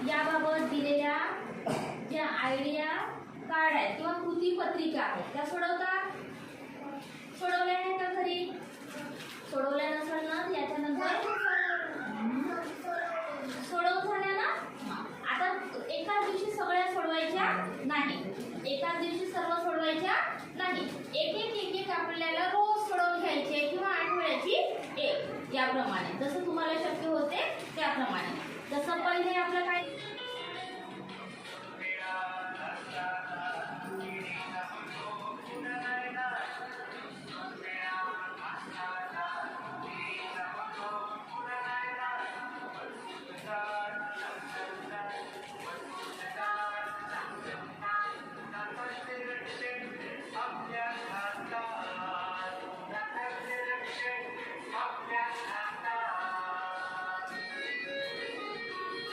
याबाबत दिलेल्या ज्या आयडिया कार्ड आहेत किंवा कृती पत्रिका आहेत त्या सोडवल्या आहेत का घरी? सोडवल्या नसेल ना याच्यानंतर सोडवून झाल्या ना? आता एकाच दिवशी सगळ्या सोडवायच्या नाही, एकाच दिवशी सर्व सोडवायच्या नाही, एक एक आपल्याला रोज सोडवून घ्यायचे किंवा आठवड्याची एक, याप्रमाणे जसं तुम्हाला शक्य होते त्याप्रमाणे. तसं पण